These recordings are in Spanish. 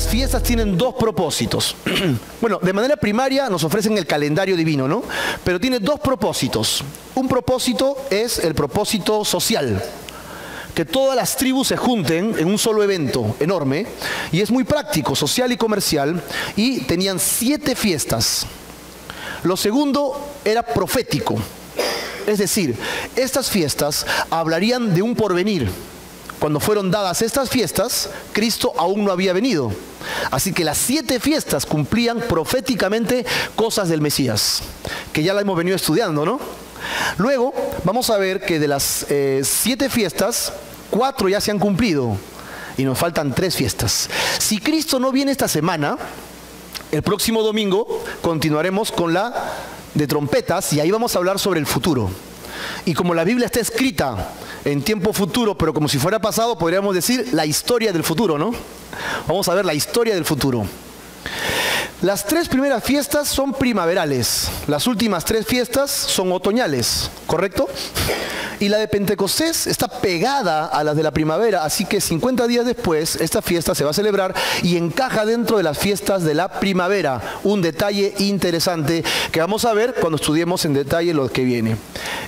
las fiestas tienen dos propósitos. Bueno, de manera primaria nos ofrecen el calendario divino, ¿no? Pero tiene dos propósitos. Un propósito es el propósito social, que todas las tribus se junten en un solo evento enorme, y es muy práctico, social y comercial, y tenían 7 fiestas. Lo segundo era profético, es decir, estas fiestas hablarían de un porvenir. Cuando fueron dadas estas fiestas, Cristo aún no había venido. Así que las 7 fiestas cumplían proféticamente cosas del Mesías, que ya la hemos venido estudiando, ¿no? Luego vamos a ver que de las 7 fiestas, 4 ya se han cumplido y nos faltan 3 fiestas. Si Cristo no viene esta semana, el próximo domingo continuaremos con la de trompetas y ahí vamos a hablar sobre el futuro. Y como la Biblia está escrita en tiempo futuro, pero como si fuera pasado, podríamos decir la historia del futuro, ¿no? Vamos a ver la historia del futuro. Las 3 primeras fiestas son primaverales, las últimas 3 fiestas son otoñales, ¿correcto? Y la de Pentecostés está pegada a las de la primavera, así que 50 días después esta fiesta se va a celebrar y encaja dentro de las fiestas de la primavera. Un detalle interesante que vamos a ver cuando estudiemos en detalle lo que viene.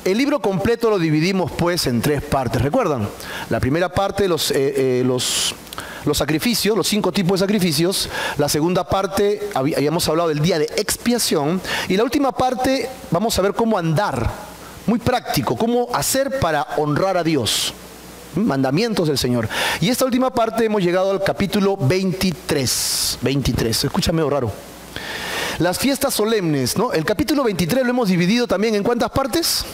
El libro completo lo dividimos pues en 3 partes, ¿recuerdan? La primera parte, los sacrificios, los 5 tipos de sacrificios. La segunda parte, habíamos hablado del día de expiación. Y la última parte, vamos a ver cómo andar, muy práctico, cómo hacer para honrar a Dios. Mandamientos del Señor. Y esta última parte hemos llegado al capítulo 23. 23, se escucha medio raro. Las fiestas solemnes, ¿no? El capítulo 23 lo hemos dividido también ¿en cuántas partes?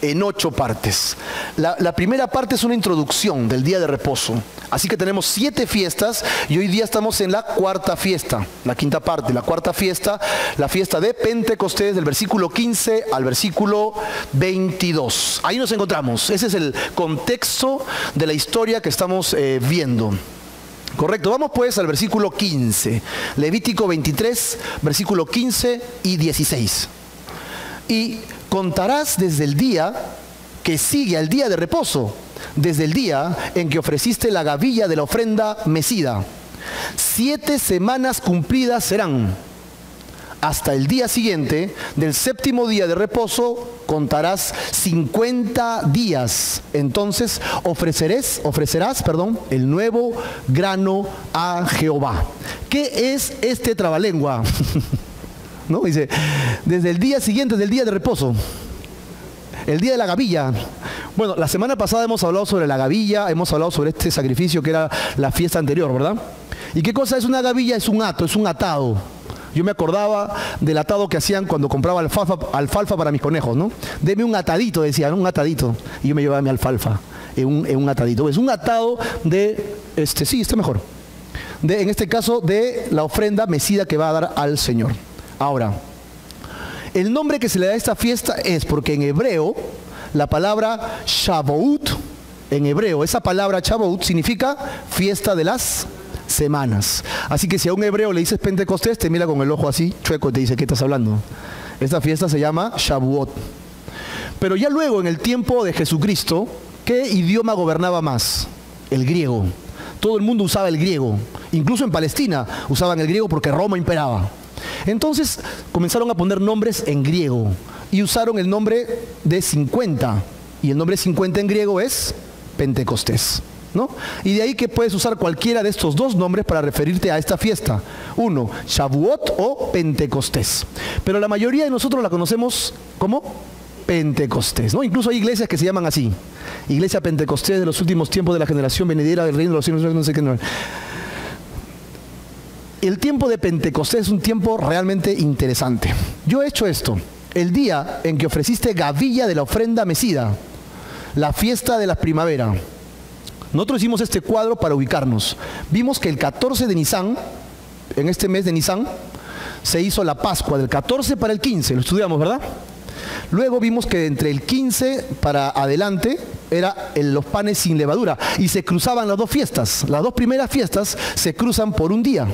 En 8 partes. La primera parte es una introducción del día de reposo. Así que tenemos 7 fiestas y hoy día estamos en la 4ª fiesta, la 5ª parte. La 4ª fiesta, la fiesta de Pentecostés, del versículo 15 al versículo 22. Ahí nos encontramos. Ese es el contexto de la historia que estamos viendo. Correcto, vamos pues al versículo 15. Levítico 23, versículo 15 y 16. Y contarás desde el día que sigue al día de reposo, desde el día en que ofreciste la gavilla de la ofrenda mecida. 7 semanas cumplidas serán. Hasta el día siguiente del 7º día de reposo contarás 50 días. Entonces ofrecerás el nuevo grano a Jehová. ¿Qué es este trabalengua? ¿No? Dice, desde el día siguiente del día de reposo, el día de la gavilla. Bueno, la semana pasada hemos hablado sobre la gavilla, hemos hablado sobre este sacrificio que era la fiesta anterior, ¿verdad? ¿Y qué cosa es una gavilla? Es un hato, es un atado. Yo me acordaba del atado que hacían cuando compraba alfalfa para mis conejos, ¿no? Deme un atadito, decían, un atadito. Y yo me llevaba mi alfalfa en un atadito. Es un atado de, sí, está mejor. En este caso, de la ofrenda mecida que va a dar al Señor. Ahora, el nombre que se le da a esta fiesta es porque en hebreo, la palabra Shavuot, en hebreo, esa palabra Shavuot significa fiesta de las semanas. Así que si a un hebreo le dices Pentecostés, te mira con el ojo así, chueco, y te dice, ¿qué estás hablando? Esta fiesta se llama Shavuot. Pero ya luego, en el tiempo de Jesucristo, ¿qué idioma gobernaba más? El griego. Todo el mundo usaba el griego. Incluso en Palestina usaban el griego porque Roma imperaba. Entonces comenzaron a poner nombres en griego y usaron el nombre de 50. Y el nombre 50 en griego es Pentecostés, ¿no? Y de ahí que puedes usar cualquiera de estos 2 nombres para referirte a esta fiesta. Uno, Shavuot o Pentecostés. Pero la mayoría de nosotros la conocemos como Pentecostés, ¿no? Incluso hay iglesias que se llaman así. Iglesia Pentecostés de los últimos tiempos de la generación venidera del reino de los cielos, no sé qué. No. El tiempo de Pentecostés es un tiempo realmente interesante. Yo he hecho esto. El día en que ofreciste gavilla de la ofrenda mecida, la fiesta de la primavera. Nosotros hicimos este cuadro para ubicarnos. Vimos que el 14 de Nisan, en este mes de Nisan, se hizo la Pascua, del 14 para el 15, lo estudiamos, ¿verdad? Luego vimos que entre el 15 para adelante era los panes sin levadura y se cruzaban las 2 fiestas. Las 2 primeras fiestas se cruzan por un día.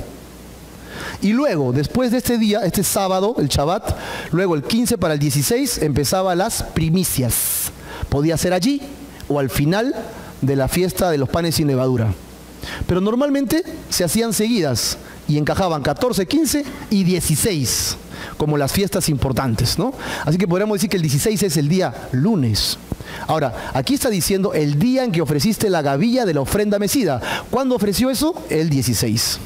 Y luego, después de este día, este sábado, el Shabbat, luego el 15 para el 16 empezaba las primicias. Podía ser allí o al final de la fiesta de los panes sin levadura. pero normalmente se hacían seguidas y encajaban 14, 15 y 16 como las fiestas importantes, ¿no? Así que podríamos decir que el 16 es el día lunes. Ahora, aquí está diciendo el día en que ofreciste la gavilla de la ofrenda mecida. ¿Cuándo ofreció eso? El 16.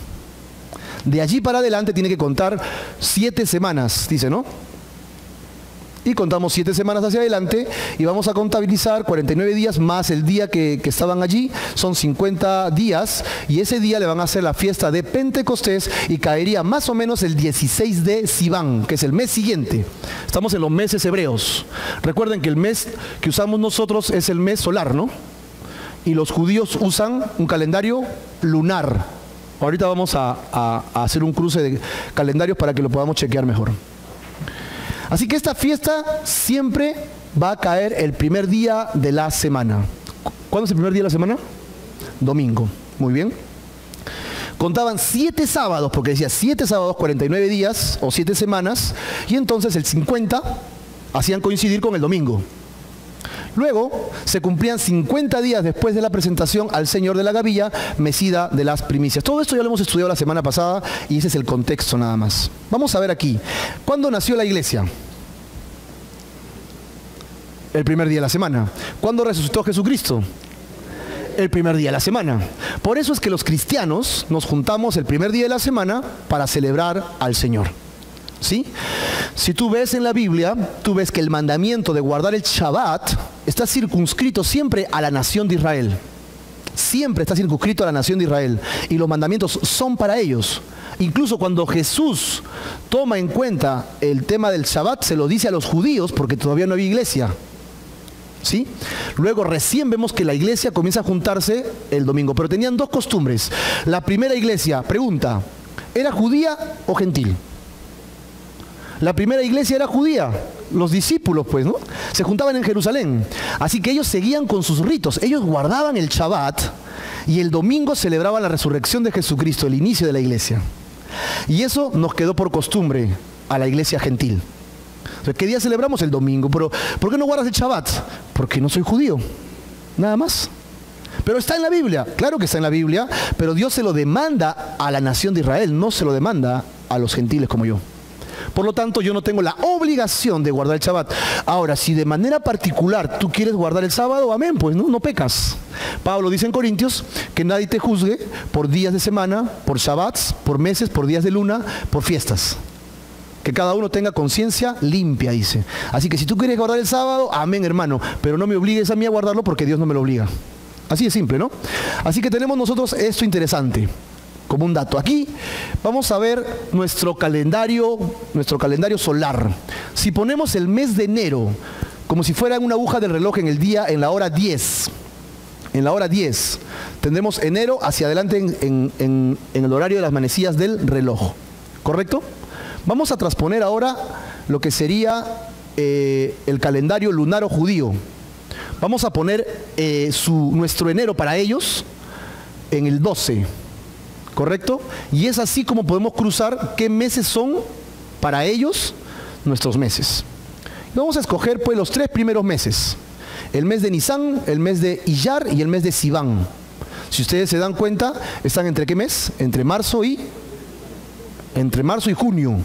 De allí para adelante tiene que contar 7 semanas, dice, ¿no? Y contamos 7 semanas hacia adelante y vamos a contabilizar 49 días más el día que estaban allí. Son 50 días y ese día le van a hacer la fiesta de Pentecostés y caería más o menos el 16 de Sivan, que es el mes siguiente. Estamos en los meses hebreos. Recuerden que el mes que usamos nosotros es el mes solar, ¿no? Y los judíos usan un calendario lunar. Ahorita vamos a hacer un cruce de calendarios para que lo podamos chequear mejor. Así que esta fiesta siempre va a caer el primer día de la semana. ¿Cuándo es el primer día de la semana? Domingo. Muy bien. Contaban 7 sábados, porque decía 7 sábados, 49 días o 7 semanas, y entonces el 50 hacían coincidir con el domingo. Luego se cumplían 50 días después de la presentación al Señor de la gavilla mecida de las primicias. Todo esto ya lo hemos estudiado la semana pasada y ese es el contexto nada más. Vamos a ver aquí. ¿Cuándo nació la iglesia? El primer día de la semana. ¿Cuándo resucitó Jesucristo? El primer día de la semana. Por eso es que los cristianos nos juntamos el primer día de la semana para celebrar al Señor. ¿Sí? Si tú ves en la Biblia, tú ves que el mandamiento de guardar el Shabbat está circunscrito siempre a la nación de Israel. Siempre está circunscrito a la nación de Israel. Y los mandamientos son para ellos. Incluso cuando Jesús toma en cuenta el tema del Shabbat, se lo dice a los judíos porque todavía no había iglesia. ¿Sí? Luego recién vemos que la iglesia comienza a juntarse el domingo. Pero tenían 2 costumbres. La primera iglesia, pregunta, ¿era judía o gentil? La primera iglesia era judía, los discípulos pues, ¿no? Se juntaban en Jerusalén, así que ellos seguían con sus ritos, ellos guardaban el Shabbat y el domingo celebraban la resurrección de Jesucristo, el inicio de la iglesia. Y eso nos quedó por costumbre a la iglesia gentil. Entonces, ¿qué día celebramos? El domingo. Pero ¿por qué no guardas el Shabbat? Porque no soy judío, nada más. Pero está en la Biblia, claro que está en la Biblia, pero Dios se lo demanda a la nación de Israel, no se lo demanda a los gentiles como yo. Por lo tanto, yo no tengo la obligación de guardar el Shabbat. Ahora, si de manera particular tú quieres guardar el sábado, amén, pues no pecas. Pablo dice en Corintios que nadie te juzgue por días de semana, por Shabbats, por meses, por días de luna, por fiestas. Que cada uno tenga conciencia limpia, dice. Así que si tú quieres guardar el sábado, amén, hermano, pero no me obligues a mí a guardarlo porque Dios no me lo obliga. Así de simple, ¿no? Así que tenemos nosotros esto interesante. Como un dato. Aquí vamos a ver nuestro calendario solar. Si ponemos el mes de enero como si fuera una aguja del reloj en la hora 10. En la hora 10 tendremos enero hacia adelante en el horario de las manecillas del reloj. ¿Correcto? Vamos a transponer ahora lo que sería el calendario lunar o judío. Vamos a poner nuestro enero para ellos en el 12. ¿Correcto? Y es así como podemos cruzar qué meses son para ellos nuestros meses. Vamos a escoger pues los 3 primeros meses. El mes de Nisan, el mes de Iyar y el mes de Sivan. Si ustedes se dan cuenta, ¿están entre qué mes? Entre marzo y junio.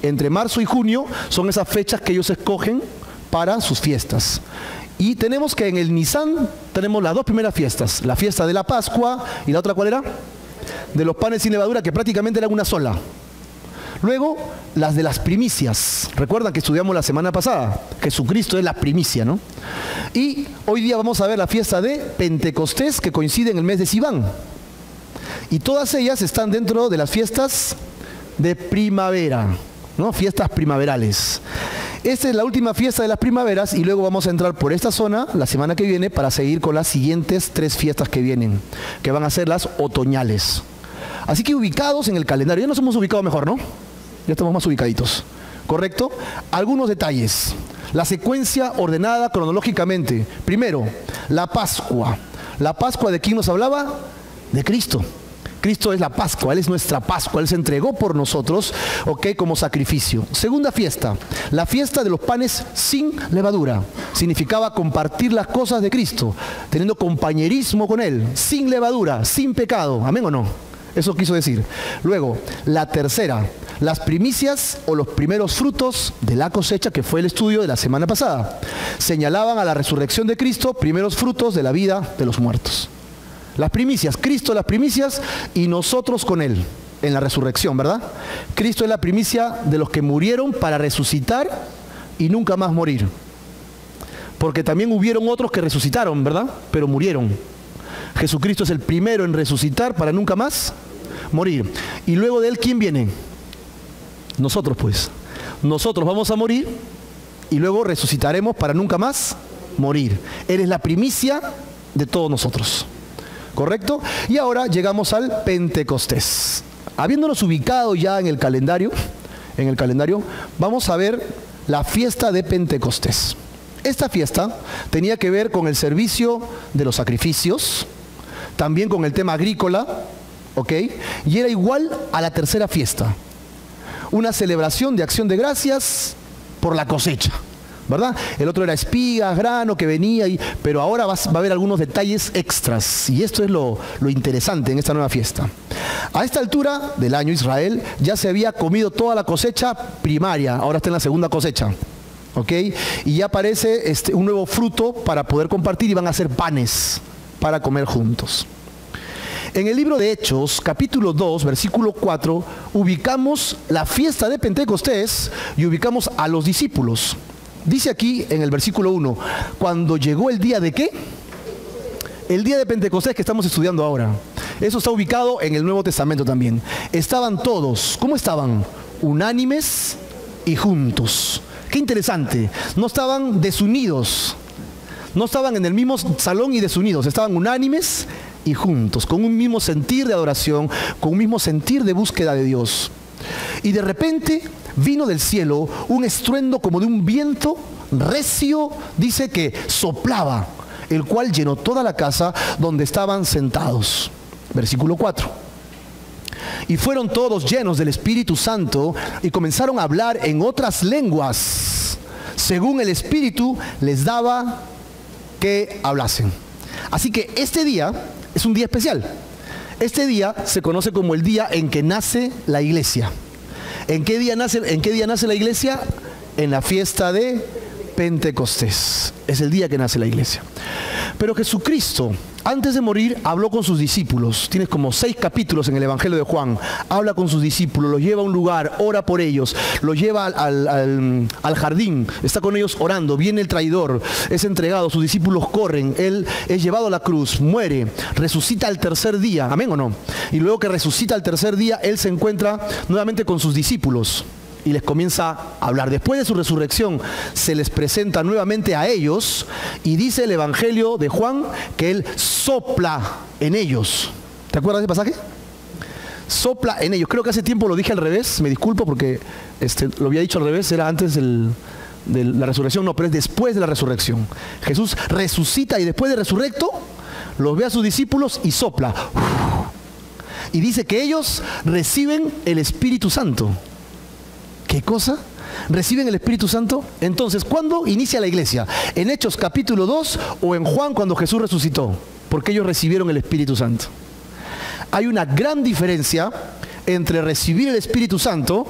Entre marzo y junio son esas fechas que ellos escogen para sus fiestas. Y tenemos que en el Nisan tenemos las 2 primeras fiestas. La fiesta de la Pascua y la otra ¿cuál era? De los panes sin levadura, que prácticamente era una sola. Luego, las de las primicias. Recuerdan que estudiamos la semana pasada. Jesucristo es la primicia, ¿no? Y hoy día vamos a ver la fiesta de Pentecostés, que coincide en el mes de Sivan. Y todas ellas están dentro de las fiestas de primavera, ¿no? Fiestas primaverales. Esta es la última fiesta de las primaveras y luego vamos a entrar por esta zona la semana que viene para seguir con las siguientes 3 fiestas que vienen, que van a ser las otoñales. Así que ubicados en el calendario, ya nos hemos ubicado mejor, ¿no? Ya estamos más ubicaditos, ¿correcto? Algunos detalles. La secuencia ordenada cronológicamente. Primero, la Pascua. ¿La Pascua de quién nos hablaba? De Cristo. Cristo es la Pascua, Él es nuestra Pascua, Él se entregó por nosotros, ¿ok? Como sacrificio. Segunda fiesta, la fiesta de los panes sin levadura. Significaba compartir las cosas de Cristo, teniendo compañerismo con Él, sin levadura, sin pecado. ¿Amén o no? Eso quiso decir. Luego, la tercera, las primicias o los primeros frutos de la cosecha, que fue el estudio de la semana pasada. Señalaban a la resurrección de Cristo, primeros frutos de la vida de los muertos. Las primicias, Cristo las primicias y nosotros con Él en la resurrección, ¿verdad? Cristo es la primicia de los que murieron para resucitar y nunca más morir. Porque también hubieron otros que resucitaron, ¿verdad? Pero murieron. Jesucristo es el primero en resucitar para nunca más morir. Y luego de Él, ¿quién viene? Nosotros, pues. Nosotros vamos a morir y luego resucitaremos para nunca más morir. Él es la primicia de todos nosotros. ¿Correcto? Y ahora llegamos al Pentecostés. Habiéndonos ubicado ya en el calendario, vamos a ver la fiesta de Pentecostés. Esta fiesta tenía que ver con el servicio de los sacrificios, también con el tema agrícola, ¿ok? Y era igual a la tercera fiesta. Una celebración de acción de gracias por la cosecha, ¿verdad? El otro era espigas, grano que venía, pero ahora va a haber algunos detalles extras. Y esto es lo interesante en esta nueva fiesta. A esta altura del año, Israel ya se había comido toda la cosecha primaria, ahora está en la segunda cosecha. ¿Ok? Y ya aparece un nuevo fruto para poder compartir y van a hacer panes para comer juntos. En el libro de Hechos, capítulo 2, versículo 4, ubicamos la fiesta de Pentecostés y ubicamos a los discípulos. Dice aquí en el versículo 1, cuando llegó el día de ¿qué? El día de Pentecostés que estamos estudiando ahora. Eso está ubicado en el Nuevo Testamento también. Estaban todos, ¿cómo estaban? Unánimes y juntos. Qué interesante, no estaban desunidos, no estaban en el mismo salón y desunidos, estaban unánimes y juntos, con un mismo sentir de adoración, con un mismo sentir de búsqueda de Dios. Y de repente vino del cielo un estruendo como de un viento recio, dice que soplaba, el cual llenó toda la casa donde estaban sentados. Versículo 4. Y fueron todos llenos del Espíritu Santo y comenzaron a hablar en otras lenguas, según el Espíritu les daba que hablasen. Así que este día es un día especial. Este día se conoce como el día en que nace la iglesia. ¿En qué día nace la iglesia? En la fiesta de Pentecostés. Es el día que nace la iglesia. Pero Jesucristo, antes de morir, habló con sus discípulos. Tienes como 6 capítulos en el Evangelio de Juan. Habla con sus discípulos, los lleva a un lugar, ora por ellos, los lleva al jardín, está con ellos orando. Viene el traidor, es entregado, sus discípulos corren, él es llevado a la cruz, muere, resucita al tercer día. ¿Amén o no? Y luego que resucita al tercer día, él se encuentra nuevamente con sus discípulos y les comienza a hablar. Después de su resurrección se les presenta nuevamente a ellos y dice el Evangelio de Juan que Él sopla en ellos. ¿Te acuerdas de ese pasaje? Sopla en ellos. Creo que hace tiempo lo dije al revés, me disculpo porque lo había dicho al revés, era antes de la resurrección, no, pero es después de la resurrección. Jesús resucita y después de resurrecto los ve a sus discípulos y sopla. Y dice que ellos reciben el Espíritu Santo. ¿Qué cosa? ¿Reciben el Espíritu Santo? Entonces, ¿cuándo inicia la iglesia? ¿En Hechos capítulo 2 o en Juan cuando Jesús resucitó? Porque ellos recibieron el Espíritu Santo. Hay una gran diferencia entre recibir el Espíritu Santo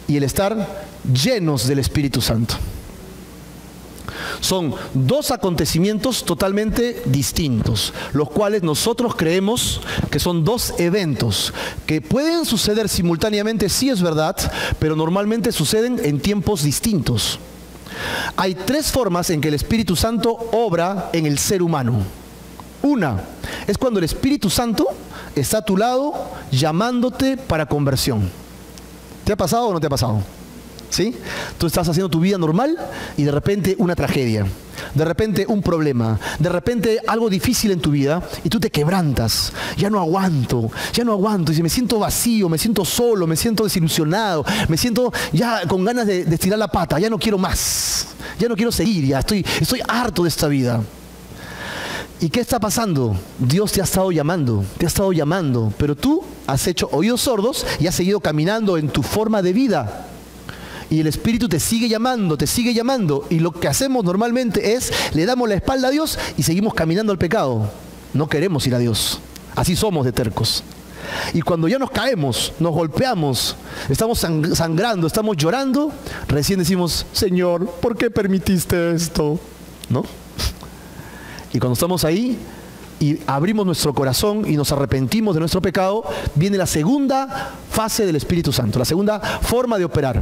y el estar llenos del Espíritu Santo. Son dos acontecimientos totalmente distintos, los cuales nosotros creemos que son dos eventos que pueden suceder simultáneamente, sí es verdad, pero normalmente suceden en tiempos distintos. Hay 3 formas en que el Espíritu Santo obra en el ser humano. Una es cuando el Espíritu Santo está a tu lado llamándote para conversión. ¿Te ha pasado o no te ha pasado? ¿Sí? Tú estás haciendo tu vida normal y de repente una tragedia, de repente un problema, de repente algo difícil en tu vida y tú te quebrantas. Ya no aguanto, y me siento vacío, me siento solo, me siento desilusionado, me siento ya con ganas de estirar la pata, ya no quiero más, ya no quiero seguir, ya estoy harto de esta vida. ¿Y qué está pasando? Dios te ha estado llamando, pero tú has hecho oídos sordos y has seguido caminando en tu forma de vida. Y el Espíritu te sigue llamando, y lo que hacemos normalmente es, le damos la espalda a Dios y seguimos caminando al pecado. No queremos ir a Dios, así somos de tercos. Y cuando ya nos caemos, nos golpeamos, estamos sangrando, estamos llorando, recién decimos, Señor, ¿por qué permitiste esto? ¿No? Y cuando estamos ahí y abrimos nuestro corazón y nos arrepentimos de nuestro pecado, viene la segunda fase del Espíritu Santo, la segunda forma de operar.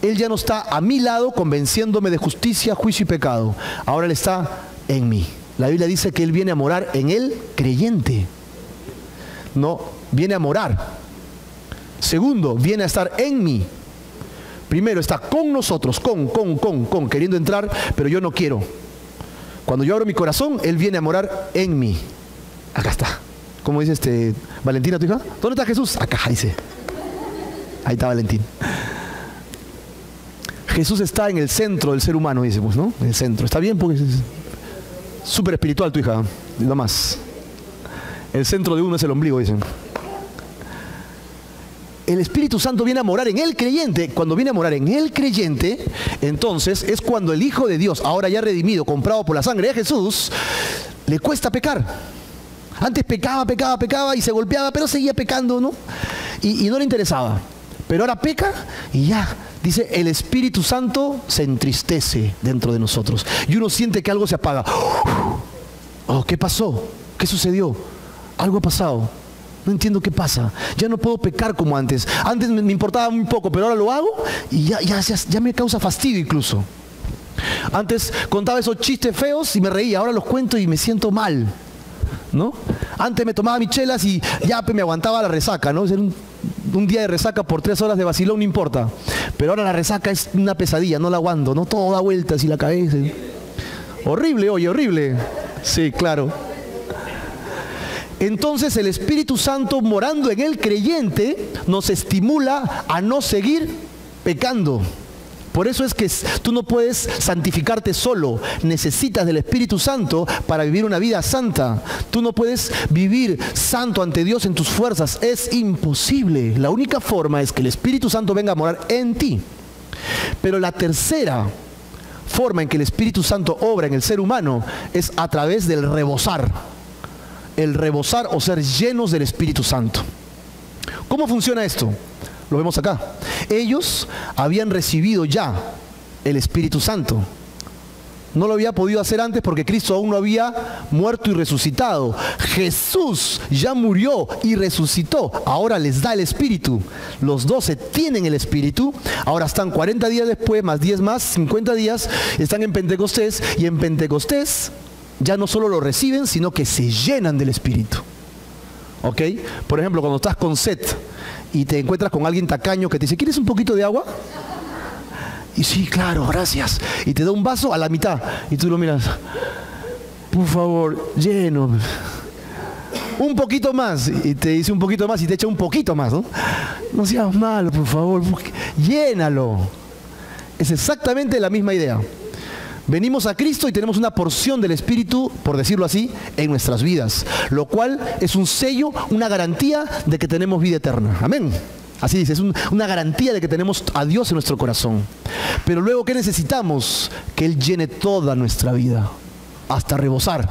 Él ya no está a mi lado convenciéndome de justicia, juicio y pecado. Ahora Él está en mí. La Biblia dice que Él viene a morar en el creyente. No, viene a morar. Segundo, viene a estar en mí. Primero, está con nosotros, queriendo entrar, pero yo no quiero. Cuando yo abro mi corazón, Él viene a morar en mí. Acá está. ¿Cómo dice Valentina, tu hija? ¿Dónde está Jesús? Acá, dice. Ahí está Valentín. Jesús está en el centro del ser humano, dice, pues, ¿no? En el centro. Está bien porque es súper espiritual tu hija, lo más. El centro de uno es el ombligo, dicen. El Espíritu Santo viene a morar en el creyente. Cuando viene a morar en el creyente, entonces es cuando el Hijo de Dios, ahora ya redimido, comprado por la sangre de Jesús, le cuesta pecar. Antes pecaba y se golpeaba, pero seguía pecando, ¿no? Y no le interesaba. Pero ahora peca y ya, dice, el Espíritu Santo se entristece dentro de nosotros. Y uno siente que algo se apaga. Oh, ¿qué pasó? ¿Qué sucedió? Algo ha pasado. No entiendo qué pasa. Ya no puedo pecar como antes. Antes me importaba muy poco, pero ahora lo hago y ya me causa fastidio incluso. Antes contaba esos chistes feos y me reía. Ahora los cuento y me siento mal, ¿no? Antes me tomaba mis chelas y ya me aguantaba la resaca, ¿no? Un día de resaca por 3 horas de vacilón no importa. Pero ahora la resaca es una pesadilla, no la aguanto, ¿no? Todo da vueltas y la cabeza. Horrible, oye, horrible. Sí, claro. Entonces el Espíritu Santo morando en el creyente nos estimula a no seguir pecando. Por eso es que tú no puedes santificarte solo. Necesitas del Espíritu Santo para vivir una vida santa. Tú no puedes vivir santo ante Dios en tus fuerzas. Es imposible. La única forma es que el Espíritu Santo venga a morar en ti. Pero la tercera forma en que el Espíritu Santo obra en el ser humano es a través del rebosar. El rebosar o ser llenos del Espíritu Santo. ¿Cómo funciona esto? Lo vemos acá. Ellos habían recibido ya el Espíritu Santo. No lo había podido hacer antes porque Cristo aún no había muerto y resucitado. Jesús ya murió y resucitó. Ahora les da el Espíritu. Los 12 tienen el Espíritu. Ahora están 40 días después, más 10 más, 50 días. Están en Pentecostés. Y en Pentecostés ya no solo lo reciben, sino que se llenan del Espíritu. ¿Ok? Por ejemplo, cuando estás con sed y te encuentras con alguien tacaño que te dice, ¿quieres un poquito de agua? Y sí, claro, gracias. Y te da un vaso a la mitad. Y tú lo miras, por favor, lleno. Un poquito más. Y te dice un poquito más y te echa un poquito más, ¿no? No seas malo, por favor, llénalo. Es exactamente la misma idea. Venimos a Cristo y tenemos una porción del Espíritu, por decirlo así, en nuestras vidas. Lo cual es un sello, una garantía de que tenemos vida eterna. Amén. Así dice, es una garantía de que tenemos a Dios en nuestro corazón. Pero luego, ¿qué necesitamos? Que Él llene toda nuestra vida. Hasta rebosar.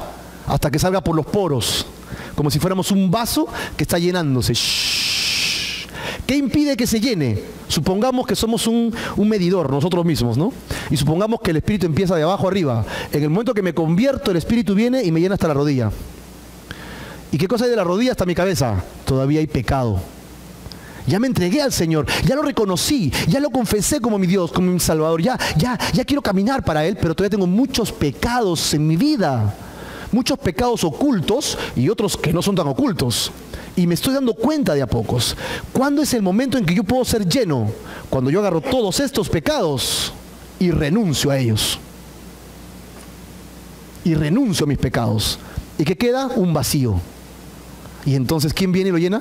Hasta que salga por los poros. Como si fuéramos un vaso que está llenándose. Shhh. ¿Qué impide que se llene? Supongamos que somos un medidor nosotros mismos, ¿no? Y supongamos que el Espíritu empieza de abajo arriba. En el momento que me convierto, el Espíritu viene y me llena hasta la rodilla. ¿Y qué cosa hay de la rodilla hasta mi cabeza? Todavía hay pecado. Ya me entregué al Señor, ya lo reconocí, ya lo confesé como mi Dios, como mi Salvador, ya quiero caminar para Él, pero todavía tengo muchos pecados en mi vida. Muchos pecados ocultos y otros que no son tan ocultos. Y me estoy dando cuenta de a pocos. ¿Cuándo es el momento en que yo puedo ser lleno? Cuando yo agarro todos estos pecados y renuncio a ellos. Y renuncio a mis pecados. ¿Y qué queda? Un vacío. Y entonces, ¿quién viene y lo llena?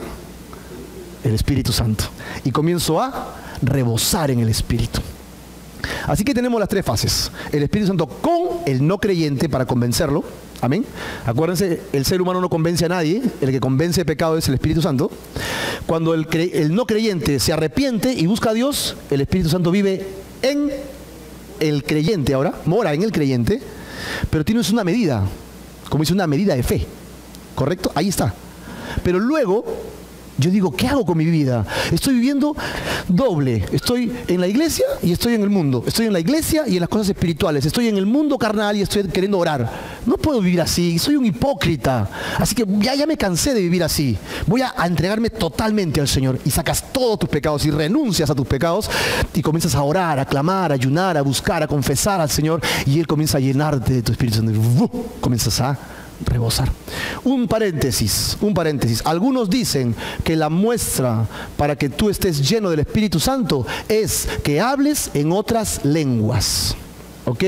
El Espíritu Santo. Y comienzo a rebosar en el Espíritu. Así que tenemos las 3 fases. El Espíritu Santo con el no creyente para convencerlo. Amén. Acuérdense, el ser humano no convence a nadie, el que convence de pecado es el Espíritu Santo. Cuando el no creyente se arrepiente y busca a Dios, el Espíritu Santo vive en el creyente ahora, mora en el creyente, pero tienes una medida, como dice, una medida de fe, ¿correcto? Ahí está. Pero luego, yo digo, ¿qué hago con mi vida? Estoy viviendo doble. Estoy en la iglesia y estoy en el mundo. Estoy en la iglesia y en las cosas espirituales. Estoy en el mundo carnal y estoy queriendo orar. No puedo vivir así. Soy un hipócrita. Así que ya me cansé de vivir así. Voy a entregarme totalmente al Señor. Y sacas todos tus pecados y renuncias a tus pecados y comienzas a orar, a clamar, a ayunar, a buscar, a confesar al Señor. Y Él comienza a llenarte de tu Espíritu Santo. Y comienzas a rebosar. Un paréntesis. Algunos dicen que la muestra para que tú estés lleno del Espíritu Santo es que hables en otras lenguas. ¿Ok?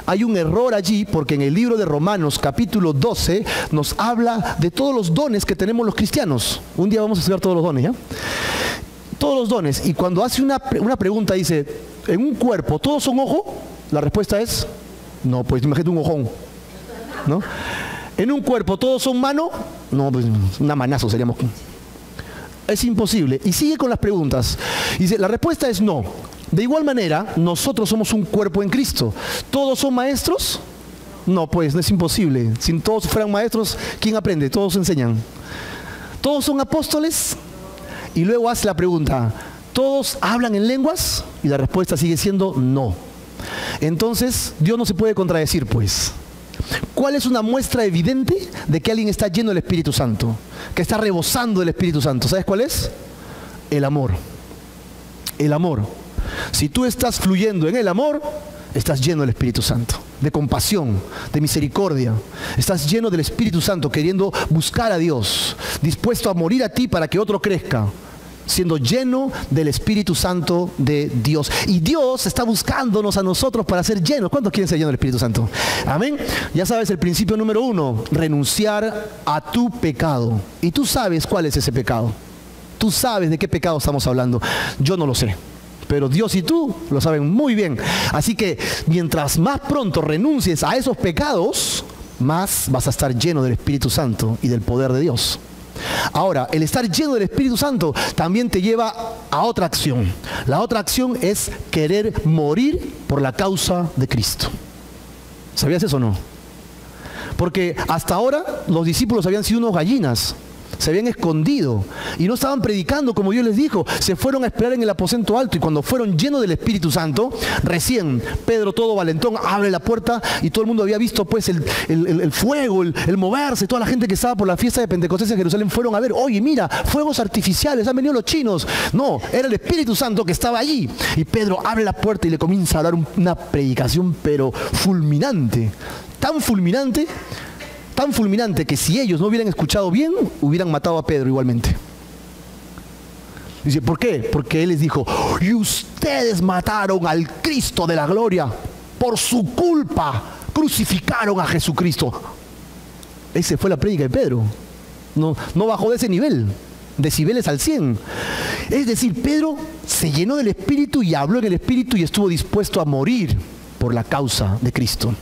Hay un error allí, porque en el libro de Romanos capítulo 12 nos habla de todos los dones que tenemos los cristianos. Un día vamos a estudiar todos los dones, ¿ya? Todos los dones. Y cuando hace una pregunta, dice, ¿en un cuerpo todos son ojo? La respuesta es, no, pues imagínate un ojón, ¿no? ¿En un cuerpo todos son mano? No, pues una manazo seríamos. Es imposible. Y sigue con las preguntas. Dice, la respuesta es no. De igual manera, nosotros somos un cuerpo en Cristo. ¿Todos son maestros? No, pues no es imposible. Si todos fueran maestros, ¿quién aprende? Todos enseñan. ¿Todos son apóstoles? Y luego hace la pregunta, ¿todos hablan en lenguas? Y la respuesta sigue siendo no. Entonces, Dios no se puede contradecir, pues. ¿Cuál es una muestra evidente de que alguien está lleno del Espíritu Santo? Que está rebosando del Espíritu Santo. ¿Sabes cuál es? El amor. El amor. Si tú estás fluyendo en el amor, estás lleno del Espíritu Santo. De compasión, de misericordia. Estás lleno del Espíritu Santo, queriendo buscar a Dios. Dispuesto a morir a ti para que otro crezca. Siendo lleno del Espíritu Santo de Dios. Y Dios está buscándonos a nosotros para ser llenos. ¿Cuántos quieren ser llenos del Espíritu Santo? Amén. Ya sabes el principio número 1. Renunciar a tu pecado. Y tú sabes cuál es ese pecado. Tú sabes de qué pecado estamos hablando. Yo no lo sé. Pero Dios y tú lo saben muy bien. Así que mientras más pronto renuncies a esos pecados, más vas a estar lleno del Espíritu Santo y del poder de Dios. Ahora, el estar lleno del Espíritu Santo también te lleva a otra acción. La otra acción es querer morir por la causa de Cristo. ¿Sabías eso o no? Porque hasta ahora los discípulos habían sido unos gallinas. Se habían escondido y no estaban predicando como Dios les dijo. Se fueron a esperar en el aposento alto y cuando fueron llenos del Espíritu Santo, recién Pedro, todo valentón, abre la puerta y todo el mundo había visto pues el fuego, el moverse. Toda la gente que estaba por la fiesta de Pentecostés en Jerusalén fueron a ver, oye, mira, fuegos artificiales, han venido los chinos. No, era el Espíritu Santo que estaba allí. Y Pedro abre la puerta y le comienza a dar una predicación pero fulminante, tan fulminante que si ellos no hubieran escuchado bien, hubieran matado a Pedro igualmente. Dice, ¿por qué? Porque él les dijo, y ustedes mataron al Cristo de la gloria, por su culpa crucificaron a Jesucristo. Esa fue la prédica de Pedro. No bajó de ese nivel, decibeles al 100. Es decir, Pedro se llenó del Espíritu y habló en el Espíritu y estuvo dispuesto a morir por la causa de Cristo.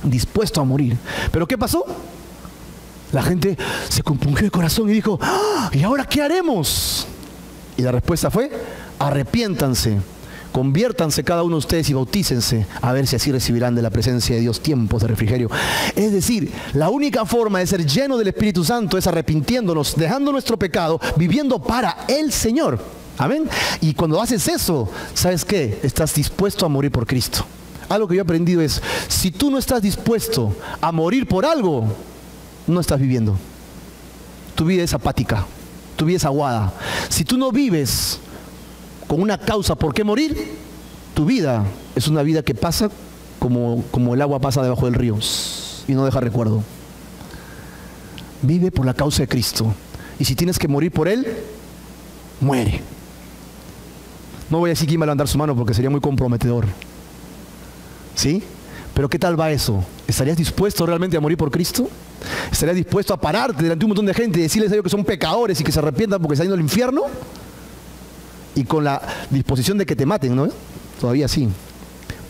Dispuesto a morir. ¿Pero qué pasó? La gente se compungió el corazón y dijo, ¡ah! ¿Y ahora qué haremos? Y la respuesta fue, arrepiéntanse, conviértanse cada uno de ustedes y bautícense, a ver si así recibirán de la presencia de Dios tiempos de refrigerio. Es decir, la única forma de ser lleno del Espíritu Santo es arrepintiéndonos, dejando nuestro pecado, viviendo para el Señor. Amén. Y cuando haces eso, ¿sabes qué? Estás dispuesto a morir por Cristo. Algo que yo he aprendido es, si tú no estás dispuesto a morir por algo, no estás viviendo. Tu vida es apática, tu vida es aguada. Si tú no vives con una causa por qué morir, tu vida es una vida que pasa como el agua pasa debajo del río y no deja recuerdo. Vive por la causa de Cristo. Y si tienes que morir por Él, muere. No voy a decir quién va a levantar su mano porque sería muy comprometedor. ¿Sí? Pero ¿qué tal va eso? ¿Estarías dispuesto realmente a morir por Cristo? ¿Estarías dispuesto a pararte delante de un montón de gente y decirles a ellos que son pecadores y que se arrepientan porque están yendo al infierno? Y con la disposición de que te maten, ¿no? Todavía sí.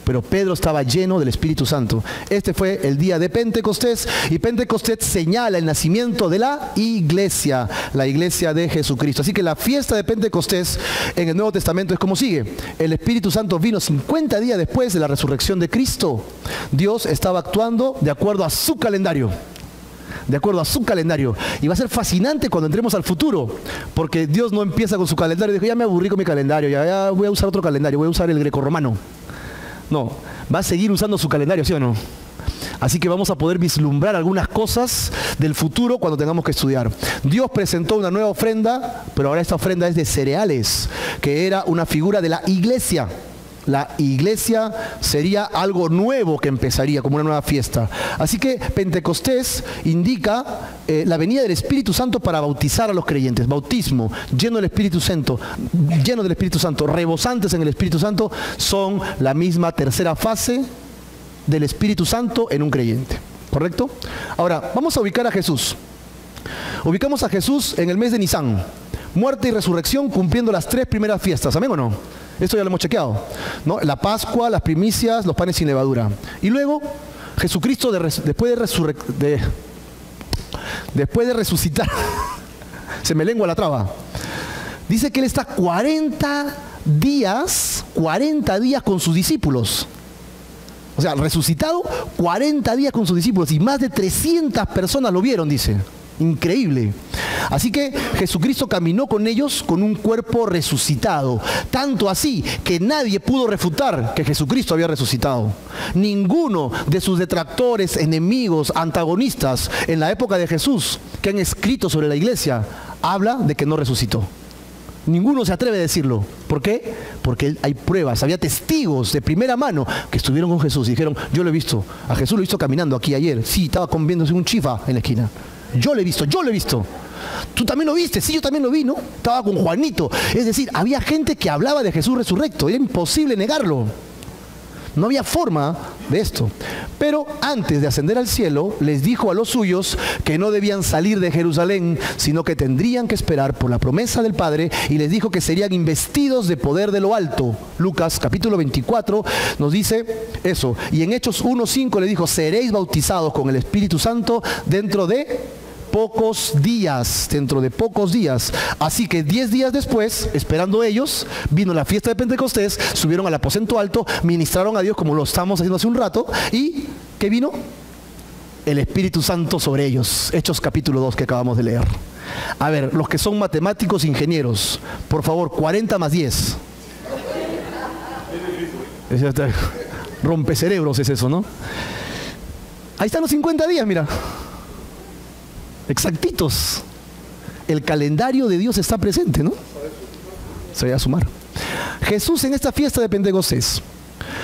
pero Pedro estaba lleno del Espíritu Santo. Este fue el día de Pentecostés, y Pentecostés señala el nacimiento de la iglesia de Jesucristo. Así que la fiesta de Pentecostés en el Nuevo Testamento es como sigue. El Espíritu Santo vino 50 días después de la resurrección de Cristo. Dios estaba actuando de acuerdo a su calendario. De acuerdo a su calendario. Y va a ser fascinante cuando entremos al futuro, porque Dios no empieza con su calendario y dijo, ya me aburrí con mi calendario, ya voy a usar otro calendario, voy a usar el grecorromano. No, va a seguir usando su calendario, ¿sí o no? Así que vamos a poder vislumbrar algunas cosas del futuro cuando tengamos que estudiar. Dios presentó una nueva ofrenda, pero ahora esta ofrenda es de cereales, que era una figura de la iglesia. La iglesia sería algo nuevo que empezaría como una nueva fiesta. Así que Pentecostés indica la venida del Espíritu Santo para bautizar a los creyentes. Bautismo, lleno del Espíritu Santo, rebosantes en el Espíritu Santo, son la misma tercera fase del Espíritu Santo en un creyente. ¿Correcto? Ahora, vamos a ubicar a Jesús. Ubicamos a Jesús en el mes de Nisan. Muerte y resurrección cumpliendo las 3 primeras fiestas. ¿Amén o no? Esto ya lo hemos chequeado, ¿no? La Pascua, las primicias, los panes sin levadura. Y luego, Jesucristo, después de resucitar, se me lengua la traba, dice que Él está 40 días con sus discípulos. O sea, resucitado, 40 días con sus discípulos, y más de 300 personas lo vieron, dice. Increíble. Así que Jesucristo caminó con ellos con un cuerpo resucitado, tanto así que nadie pudo refutar que Jesucristo había resucitado. Ninguno de sus detractores, enemigos, antagonistas en la época de Jesús que han escrito sobre la iglesia habla de que no resucitó. Ninguno se atreve a decirlo. ¿Por qué? Porque hay pruebas, había testigos de primera mano que estuvieron con Jesús y dijeron, yo lo he visto, a Jesús lo he visto caminando aquí ayer, sí, estaba comiéndose un chifa en la esquina. Yo lo he visto. ¿Tú también lo viste? Sí, yo también lo vi, ¿no? Estaba con Juanito. Es decir, había gente que hablaba de Jesús resurrecto. Era imposible negarlo. No había forma de esto. Pero antes de ascender al cielo, les dijo a los suyos que no debían salir de Jerusalén, sino que tendrían que esperar por la promesa del Padre, y les dijo que serían investidos de poder de lo alto. Lucas capítulo 24 nos dice eso. Y en Hechos 1:5 le dijo, seréis bautizados con el Espíritu Santo dentro de pocos días. Así que 10 días después, esperando ellos, vino la fiesta de Pentecostés, subieron al aposento alto, ministraron a Dios como lo estamos haciendo hace un rato, y ¿qué vino? El Espíritu Santo sobre ellos. Hechos capítulo 2 que acabamos de leer. A ver, los que son matemáticos, ingenieros, por favor, 40 más 10. Rompecerebros es eso, ¿no? Ahí están los 50 días, mira. Exactitos. El calendario de Dios está presente, ¿no? Se va a sumar. Jesús en esta fiesta de Pentecostés,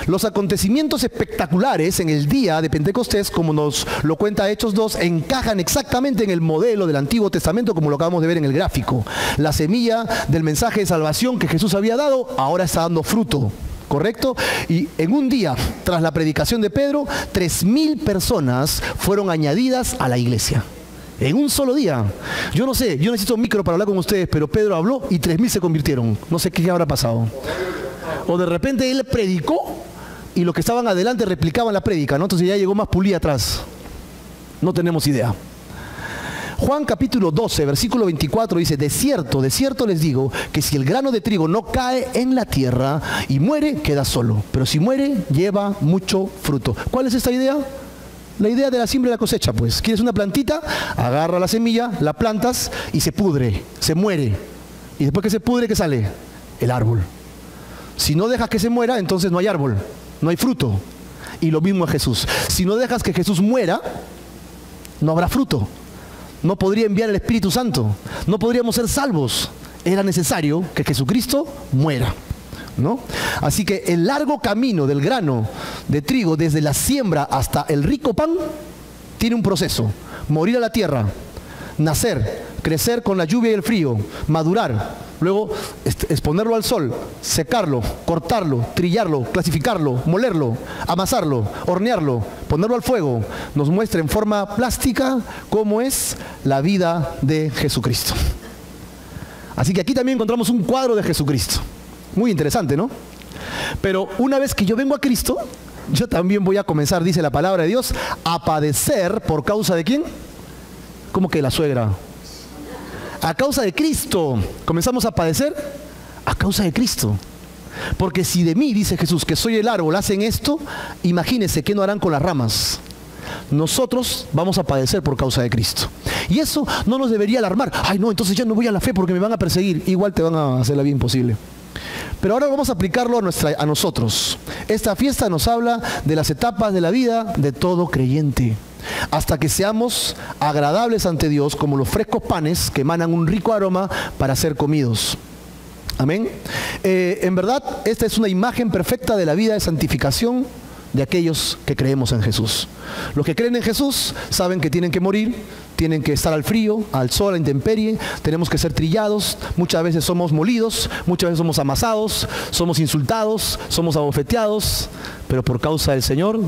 los acontecimientos espectaculares en el día de Pentecostés, como nos lo cuenta Hechos 2, encajan exactamente en el modelo del Antiguo Testamento, como lo acabamos de ver en el gráfico. La semilla del mensaje de salvación que Jesús había dado, ahora está dando fruto. ¿Correcto? Y en un día, tras la predicación de Pedro, 3.000 personas fueron añadidas a la iglesia. En un solo día. Yo no sé, yo necesito un micro para hablar con ustedes, pero Pedro habló y 3.000 se convirtieron. No sé qué habrá pasado. O de repente él predicó y los que estaban adelante replicaban la prédica, ¿no? Entonces ya llegó más pulí atrás. No tenemos idea. Juan capítulo 12, versículo 24 dice, de cierto les digo que si el grano de trigo no cae en la tierra y muere, queda solo. Pero si muere, lleva mucho fruto. ¿Cuál es esta idea? La idea de la siembra y la cosecha, pues. ¿Quieres una plantita? Agarra la semilla, la plantas y se pudre, se muere. Y después que se pudre, ¿qué sale? El árbol. Si no dejas que se muera, entonces no hay árbol, no hay fruto. Y lo mismo es Jesús. Si no dejas que Jesús muera, no habrá fruto. No podría enviar el Espíritu Santo. No podríamos ser salvos. Era necesario que Jesucristo muera, ¿no? Así que el largo camino del grano de trigo desde la siembra hasta el rico pan tiene un proceso. Morir a la tierra, nacer, crecer con la lluvia y el frío, madurar, luego exponerlo al sol, secarlo, cortarlo, trillarlo, clasificarlo, molerlo, amasarlo, hornearlo, ponerlo al fuego. Nos muestra en forma plástica cómo es la vida de Jesucristo. Así que aquí también encontramos un cuadro de Jesucristo. Muy interesante, ¿no? Pero una vez que yo vengo a Cristo, yo también voy a comenzar, dice la palabra de Dios, a padecer por causa de ¿quién? ¿Cómo que la suegra? A causa de Cristo. ¿Comenzamos a padecer? A causa de Cristo. Porque si de mí, dice Jesús, que soy el árbol, hacen esto, imagínense qué no harán con las ramas. Nosotros vamos a padecer por causa de Cristo. Y eso no nos debería alarmar. Ay, no, entonces ya no voy a la fe porque me van a perseguir. Igual te van a hacer la vida imposible. Pero ahora vamos a aplicarlo a nosotros. Esta fiesta nos habla de las etapas de la vida de todo creyente, hasta que seamos agradables ante Dios como los frescos panes que emanan un rico aroma para ser comidos. Amén. En verdad, esta es una imagen perfecta de la vida de santificación de aquellos que creemos en Jesús. Los que creen en Jesús saben que tienen que morir, tienen que estar al frío, al sol, a la intemperie, tenemos que ser trillados, muchas veces somos molidos, muchas veces somos amasados, somos insultados, somos abofeteados, pero por causa del Señor,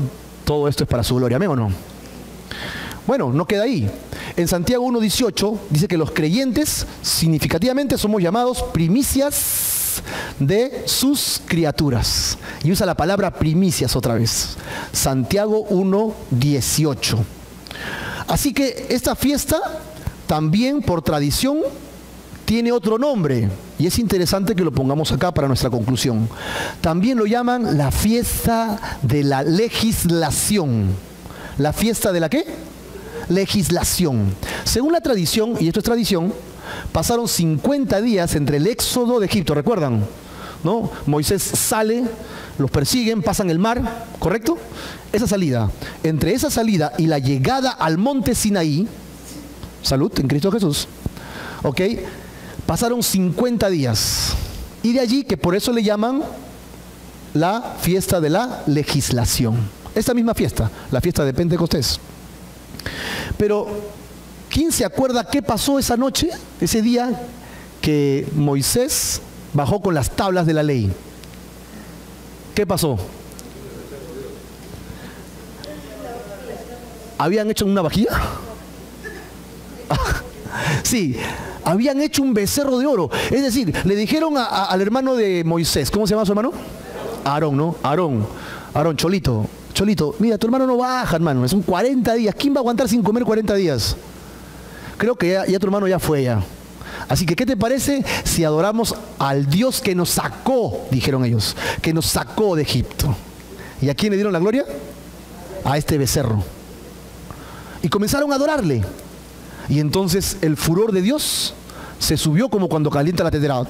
todo esto es para su gloria. ¿Amén o no? Bueno, no queda ahí. En Santiago 1:18 dice que los creyentes significativamente somos llamados primicias de sus criaturas. Y usa la palabra primicias otra vez. Santiago 1:18. Así que esta fiesta también por tradición tiene otro nombre. Y es interesante que lo pongamos acá para nuestra conclusión. También lo llaman la fiesta de la legislación. ¿La fiesta de la qué? Legislación. Según la tradición, y esto es tradición, pasaron 50 días entre el éxodo de Egipto, ¿recuerdan? ¿No? Moisés sale, los persiguen, pasan el mar, ¿correcto? Esa salida, entre esa salida y la llegada al monte Sinaí, salud en Cristo Jesús, ¿ok? Pasaron 50 días. Y de allí que por eso le llaman la fiesta de la legislación. Esta misma fiesta, la fiesta de Pentecostés. Pero, ¿quién se acuerda qué pasó esa noche, ese día que Moisés bajó con las tablas de la ley? ¿Qué pasó? ¿Habían hecho una vajilla? Sí, habían hecho un becerro de oro. Es decir, le dijeron al hermano de Moisés, ¿cómo se llama su hermano? Aarón, ¿no? Aarón, Cholito, mira, tu hermano no baja, hermano, son 40 días. ¿Quién va a aguantar sin comer 40 días? Creo que ya tu hermano ya fue ya. Así que, ¿qué te parece si adoramos al Dios que nos sacó, dijeron ellos, que nos sacó de Egipto? ¿Y a quién le dieron la gloria? A este becerro. Y comenzaron a adorarle. Y entonces el furor de Dios se subió como cuando calienta la tetera.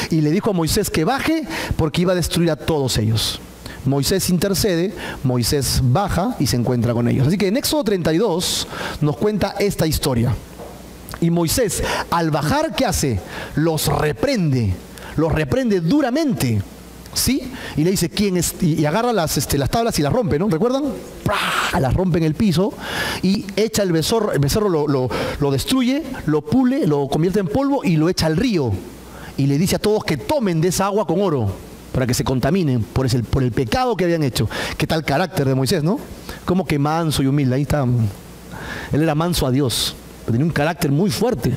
Y le dijo a Moisés que baje porque iba a destruir a todos ellos. Moisés intercede, Moisés baja y se encuentra con ellos. Así que en Éxodo 32 nos cuenta esta historia. Y Moisés, al bajar, ¿qué hace? Los reprende duramente, ¿sí? Y le dice, ¿quién es? Y agarra las tablas y las rompe, ¿no? ¿Recuerdan? ¡Prah! Las rompe en el piso y echa el becerro lo destruye, lo pule, lo convierte en polvo y lo echa al río. Y le dice a todos que tomen de esa agua con oro, para que se contaminen por el pecado que habían hecho. ¿Qué tal carácter de Moisés, no? Como que manso y humilde. Ahí está. Él era manso a Dios. Tenía un carácter muy fuerte.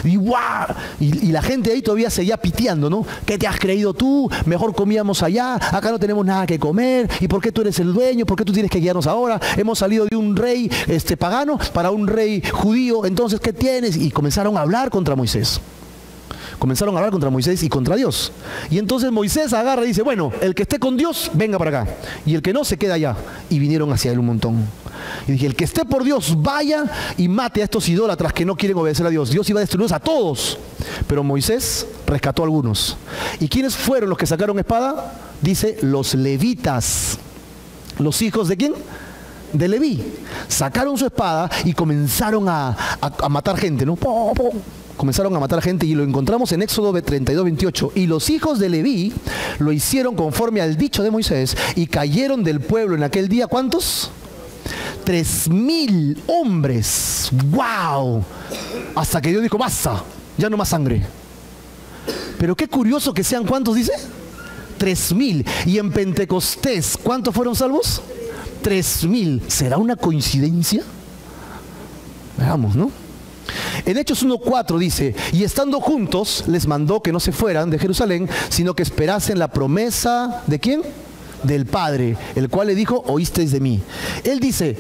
Y ¡guau! Y la gente ahí todavía seguía piteando, ¿no? ¿Qué te has creído tú? Mejor comíamos allá, acá no tenemos nada que comer. ¿Y por qué tú eres el dueño? ¿Por qué tú tienes que guiarnos ahora? Hemos salido de un rey pagano para un rey judío. Entonces, ¿qué tienes? Y comenzaron a hablar contra Moisés. Comenzaron a hablar contra Moisés y contra Dios. Y entonces Moisés agarra y dice, bueno, el que esté con Dios, venga para acá. Y el que no, se queda allá. Y vinieron hacia él un montón. Y dije, el que esté por Dios, vaya y mate a estos idólatras que no quieren obedecer a Dios. Dios iba a destruirlos a todos. Pero Moisés rescató a algunos. ¿Y quiénes fueron los que sacaron espada? Dice, los levitas. ¿Los hijos de quién? De Leví. Sacaron su espada y comenzaron a matar gente, ¿no? Comenzaron a matar gente y lo encontramos en Éxodo 32:28. Y los hijos de Leví lo hicieron conforme al dicho de Moisés y cayeron del pueblo en aquel día, ¿cuántos? 3,000 hombres. ¡Wow! Hasta que Dios dijo, basta, ya no más sangre. Pero qué curioso que sean, ¿cuántos dice? 3,000. Y en Pentecostés, ¿cuántos fueron salvos? 3,000. ¿Será una coincidencia? Veamos, ¿no? En Hechos 1:4 dice, y estando juntos les mandó que no se fueran de Jerusalén, sino que esperasen la promesa ¿de quién? Del Padre, el cual le dijo, oísteis de mí. Él dice,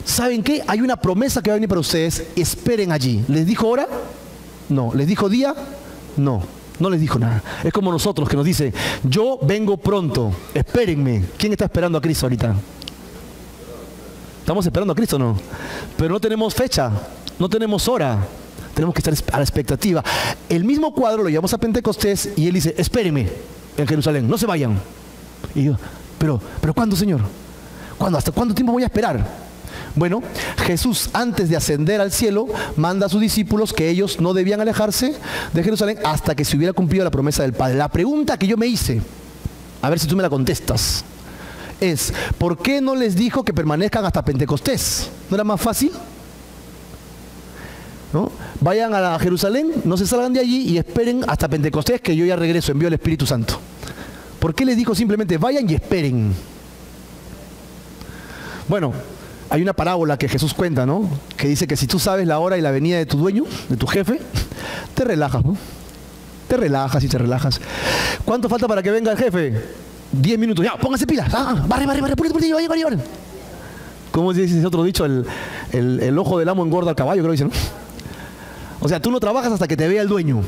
¿saben qué? Hay una promesa que va a venir para ustedes, esperen allí. ¿Les dijo hora? No. ¿Les dijo día? No. No les dijo nada. Es como nosotros que nos dicen, yo vengo pronto, espérenme. ¿Quién está esperando a Cristo ahorita? ¿Estamos esperando a Cristo o no? Pero no tenemos fecha, no tenemos hora. Tenemos que estar a la expectativa. El mismo cuadro lo llevamos a Pentecostés y él dice, espérenme en Jerusalén, no se vayan. Y yo, pero ¿cuándo, Señor? ¿Cuándo? ¿Hasta cuánto tiempo voy a esperar? Bueno, Jesús antes de ascender al cielo manda a sus discípulos que ellos no debían alejarse de Jerusalén hasta que se hubiera cumplido la promesa del Padre. La pregunta que yo me hice, a ver si tú me la contestas, es ¿por qué no les dijo que permanezcan hasta Pentecostés? ¿No era más fácil? ¿No? Vayan a Jerusalén, no se salgan de allí y esperen hasta Pentecostés que yo ya regreso, envío el Espíritu Santo. ¿Por qué les dijo simplemente vayan y esperen? Bueno, hay una parábola que Jesús cuenta, ¿no? Que dice que si tú sabes la hora y la venida de tu dueño, de tu jefe, te relajas, ¿no? Te relajas y te relajas. ¿Cuánto falta para que venga el jefe? 10 minutos. Ya, póngase pilas. Barre, purito, vaya. ¿Cómo dice ese otro dicho? El ojo del amo engorda al caballo, creo que dice, ¿no? O sea, tú no trabajas hasta que te vea el dueño.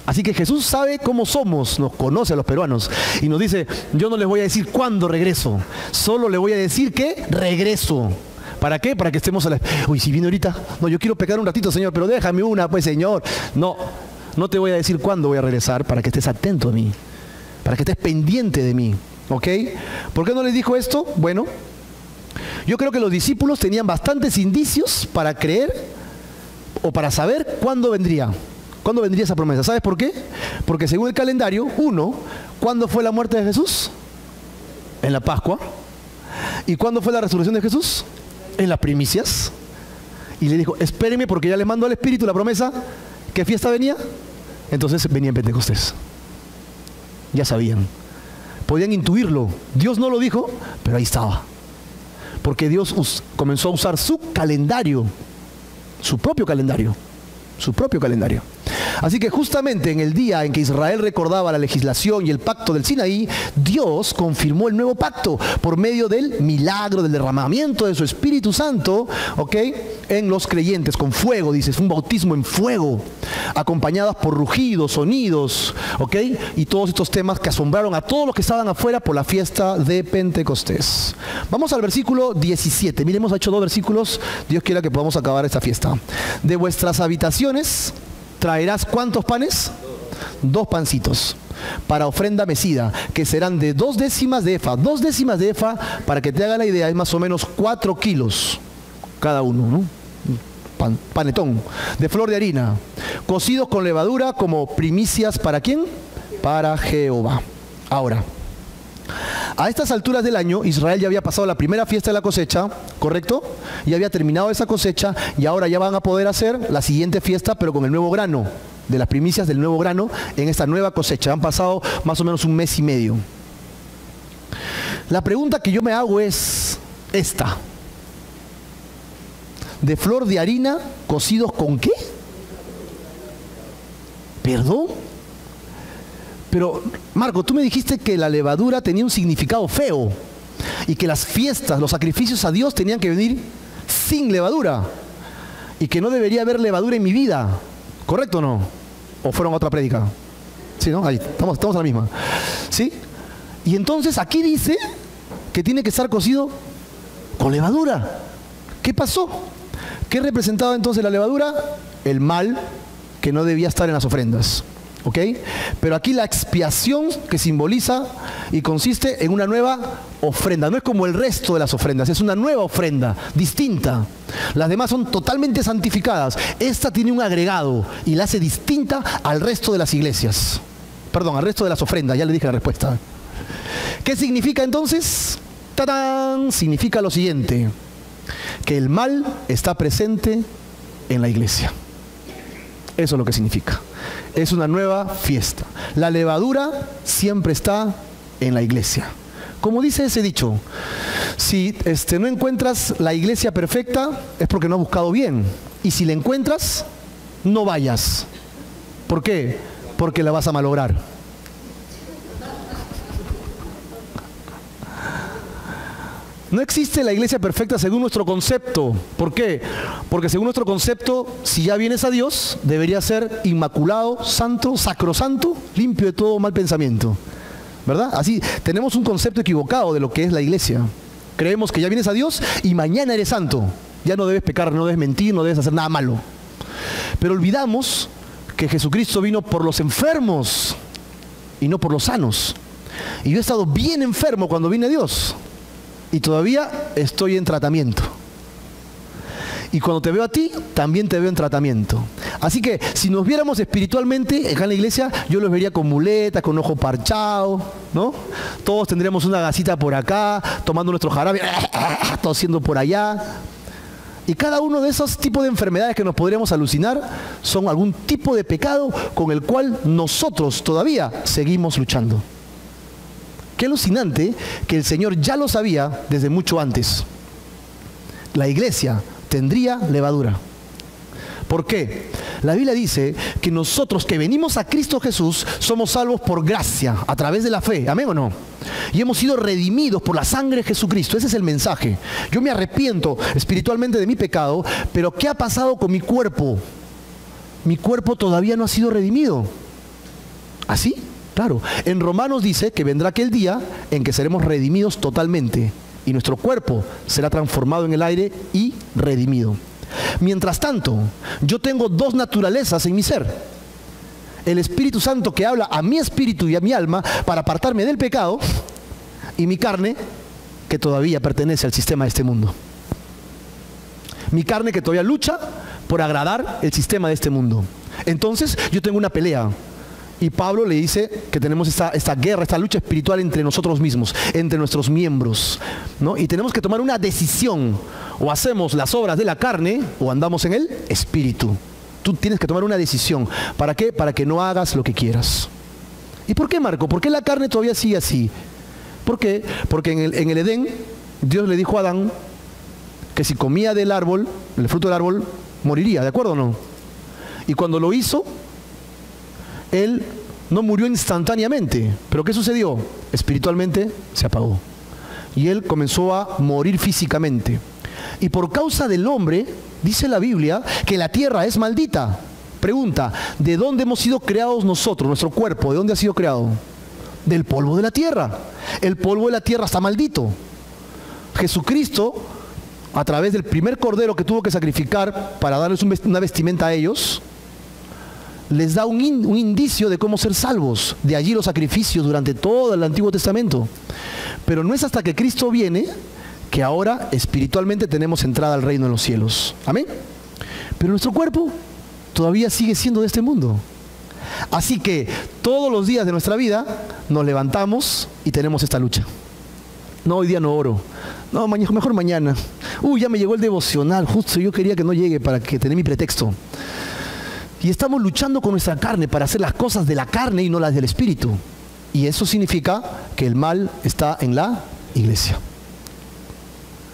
Así que Jesús sabe cómo somos, nos conoce a los peruanos y nos dice, yo no les voy a decir cuándo regreso, solo le voy a decir que regreso. ¿Para qué? Para que estemos a la... Uy, si viene ahorita, no, yo quiero pecar un ratito, Señor, pero déjame una, pues, Señor. No te voy a decir cuándo voy a regresar para que estés atento a mí, para que estés pendiente de mí, ¿ok? ¿Por qué no les dijo esto? Bueno, yo creo que los discípulos tenían bastantes indicios para creer o para saber cuándo vendría. ¿Cuándo vendría esa promesa? ¿Sabes por qué? Porque según el calendario, ¿cuándo fue la muerte de Jesús? En la Pascua. ¿Y cuándo fue la resurrección de Jesús? En las primicias. Y le dijo, espérenme porque ya le mando al Espíritu la promesa. ¿Qué fiesta venía? Entonces venía en Pentecostés. Ya sabían. Podían intuirlo. Dios no lo dijo, pero ahí estaba. Porque Dios comenzó a usar su calendario. Su propio calendario. Así que justamente en el día en que Israel recordaba la legislación y el pacto del Sinaí, Dios confirmó el nuevo pacto por medio del milagro del derramamiento de su Espíritu Santo, ¿ok? En los creyentes, con fuego, dice, es un bautismo en fuego, acompañadas por rugidos, sonidos, ¿ok? Y todos estos temas que asombraron a todos los que estaban afuera por la fiesta de Pentecostés. Vamos al versículo 17. Miren, hemos hecho 2 versículos. Dios quiera que podamos acabar esta fiesta. De vuestras habitaciones traerás ¿cuántos panes? 2 pancitos para ofrenda mecida, que serán de 2 décimas de efa. 2 décimas de efa, para que te haga la idea, es más o menos 4 kilos cada uno, ¿no? Panetón de flor de harina, cocidos con levadura como primicias. ¿Para quién? Para Jehová. Ahora, a estas alturas del año, Israel ya había pasado la primera fiesta de la cosecha, ¿correcto? Ya había terminado esa cosecha y ahora ya van a poder hacer la siguiente fiesta, pero con el nuevo grano, de las primicias del nuevo grano en esta nueva cosecha. Han pasado más o menos 1 mes y medio. La pregunta que yo me hago es esta. ¿De flor de harina cocidos con qué? ¿Perdón? Pero, Marco, tú me dijiste que la levadura tenía un significado feo y que las fiestas, los sacrificios a Dios tenían que venir sin levadura y que no debería haber levadura en mi vida. ¿Correcto o no? ¿O fueron a otra prédica? Sí, ¿no? Ahí, estamos a la misma. ¿Sí? Y entonces aquí dice que tiene que estar cocido con levadura. ¿Qué pasó? ¿Qué representaba entonces la levadura? El mal que no debía estar en las ofrendas. ¿Ok? Pero aquí la expiación que simboliza y consiste en una nueva ofrenda. No es como el resto de las ofrendas, es una nueva ofrenda, distinta. Las demás son totalmente santificadas. Esta tiene un agregado y la hace distinta al resto de las iglesias. Perdón, al resto de las ofrendas, ya le dije la respuesta. ¿Qué significa entonces? ¡Tarán! Significa lo siguiente, que el mal está presente en la iglesia. Eso es lo que significa. Es una nueva fiesta. La levadura siempre está en la iglesia. Como dice ese dicho, si no encuentras la iglesia perfecta, es porque no has buscado bien. Y si la encuentras, no vayas. ¿Por qué? Porque la vas a malograr. No existe la iglesia perfecta según nuestro concepto. ¿Por qué? Porque según nuestro concepto, si ya vienes a Dios, debería ser inmaculado, santo, sacrosanto, limpio de todo mal pensamiento. ¿Verdad? Así, tenemos un concepto equivocado de lo que es la iglesia. Creemos que ya vienes a Dios y mañana eres santo. Ya no debes pecar, no debes mentir, no debes hacer nada malo. Pero olvidamos que Jesucristo vino por los enfermos y no por los sanos. Y yo he estado bien enfermo cuando vine a Dios. Y todavía estoy en tratamiento. Y cuando te veo a ti, también te veo en tratamiento. Así que si nos viéramos espiritualmente acá en la iglesia, yo los vería con muletas, con ojo parchado, ¿no? Todos tendríamos una gasita por acá, tomando nuestro jarabe, tosiendo por allá. Y cada uno de esos tipos de enfermedades que nos podríamos alucinar son algún tipo de pecado con el cual nosotros todavía seguimos luchando. Qué alucinante que el Señor ya lo sabía desde mucho antes. La iglesia tendría levadura. ¿Por qué? La Biblia dice que nosotros que venimos a Cristo Jesús somos salvos por gracia, a través de la fe. ¿Amén o no? Y hemos sido redimidos por la sangre de Jesucristo. Ese es el mensaje. Yo me arrepiento espiritualmente de mi pecado, pero ¿qué ha pasado con mi cuerpo? Mi cuerpo todavía no ha sido redimido. ¿Así? Claro, en Romanos dice que vendrá aquel día en que seremos redimidos totalmente y nuestro cuerpo será transformado en el aire y redimido. Mientras tanto, yo tengo dos naturalezas en mi ser. El Espíritu Santo que habla a mi espíritu y a mi alma para apartarme del pecado, y mi carne que todavía pertenece al sistema de este mundo. Mi carne que todavía lucha por agradar el sistema de este mundo. Entonces yo tengo una pelea. Y Pablo le dice que tenemos esta guerra, esta lucha espiritual entre nosotros mismos, entre nuestros miembros, ¿no? Y tenemos que tomar una decisión. O hacemos las obras de la carne o andamos en el espíritu. Tú tienes que tomar una decisión. ¿Para qué? Para que no hagas lo que quieras. ¿Y por qué, Marco? ¿Por qué la carne todavía sigue así? ¿Por qué? Porque en el Edén, Dios le dijo a Adán que si comía del árbol, el fruto del árbol, moriría, ¿de acuerdo o no? Y cuando lo hizo, él no murió instantáneamente, pero ¿qué sucedió? Espiritualmente se apagó y él comenzó a morir físicamente. Y por causa del hombre, dice la Biblia, que la tierra es maldita. Pregunta, ¿de dónde hemos sido creados nosotros, nuestro cuerpo? ¿De dónde ha sido creado? Del polvo de la tierra. El polvo de la tierra está maldito. Jesucristo, a través del primer cordero que tuvo que sacrificar para darles una vestimenta a ellos, les da un indicio de cómo ser salvos. De allí los sacrificios durante todo el Antiguo Testamento. Pero no es hasta que Cristo viene que ahora espiritualmente tenemos entrada al reino de los cielos. Amén. Pero nuestro cuerpo todavía sigue siendo de este mundo. Así que todos los días de nuestra vida nos levantamos y tenemos esta lucha. No, hoy día no oro. No, mejor mañana. Ya me llegó el devocional. Justo yo quería que no llegue para que tener mi pretexto. Y estamos luchando con nuestra carne para hacer las cosas de la carne y no las del espíritu. Y eso significa que el mal está en la iglesia.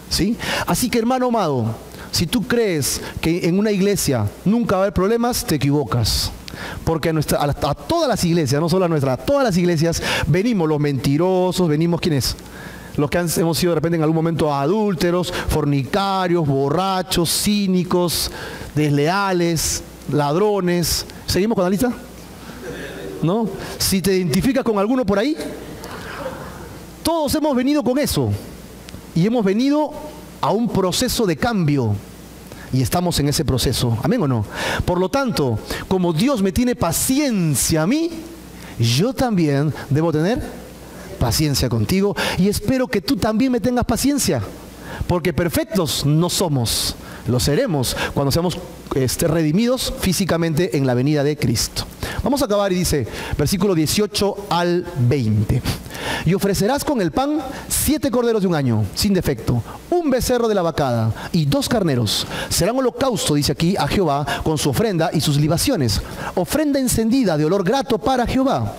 ¿Sí? Así que, hermano amado, si tú crees que en una iglesia nunca va a haber problemas, te equivocas. Porque a todas las iglesias, no solo a nuestra, a todas las iglesias venimos los mentirosos, venimos ¿quiénes? Los que hemos sido de repente en algún momento adúlteros, fornicarios, borrachos, cínicos, desleales, ladrones. ¿Seguimos con la lista? ¿No? Si te identificas con alguno por ahí, todos hemos venido con eso. Y hemos venido a un proceso de cambio. Y estamos en ese proceso. ¿Amén o no? Por lo tanto, como Dios me tiene paciencia a mí, yo también debo tener paciencia contigo. Y espero que tú también me tengas paciencia. Porque perfectos no somos. Lo seremos cuando seamos redimidos físicamente en la venida de Cristo. Vamos a acabar y dice, versículo 18 al 20. Y ofrecerás con el pan 7 corderos de un año, sin defecto, un becerro de la vacada y 2 carneros. Serán holocausto, dice aquí, a Jehová, con su ofrenda y sus libaciones. Ofrenda encendida de olor grato para Jehová.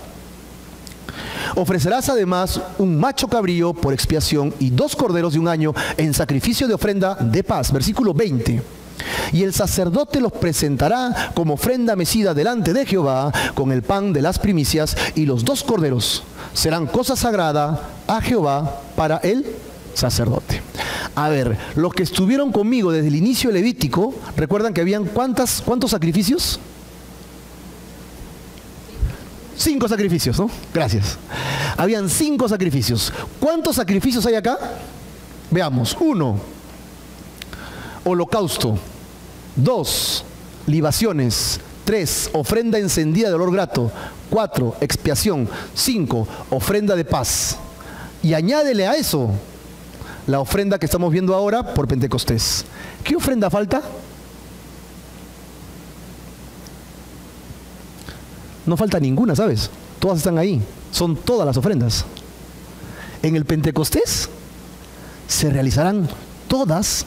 Ofrecerás además un macho cabrío por expiación y 2 corderos de un año en sacrificio de ofrenda de paz. Versículo 20. y el sacerdote los presentará como ofrenda mecida delante de Jehová con el pan de las primicias y los 2 corderos. Serán cosa sagrada a Jehová para el sacerdote. A ver, los que estuvieron conmigo desde el inicio de Levítico, ¿recuerdan que habían cuántos sacrificios? 5 sacrificios, ¿no? Gracias. Habían 5 sacrificios. ¿Cuántos sacrificios hay acá? Veamos. 1, holocausto. 2, libaciones. 3, ofrenda encendida de olor grato. 4, expiación. 5, ofrenda de paz. Y añádele a eso la ofrenda que estamos viendo ahora por Pentecostés. ¿Qué ofrenda falta? No falta ninguna, ¿sabes? Todas están ahí. Son todas las ofrendas. En el Pentecostés se realizarán todas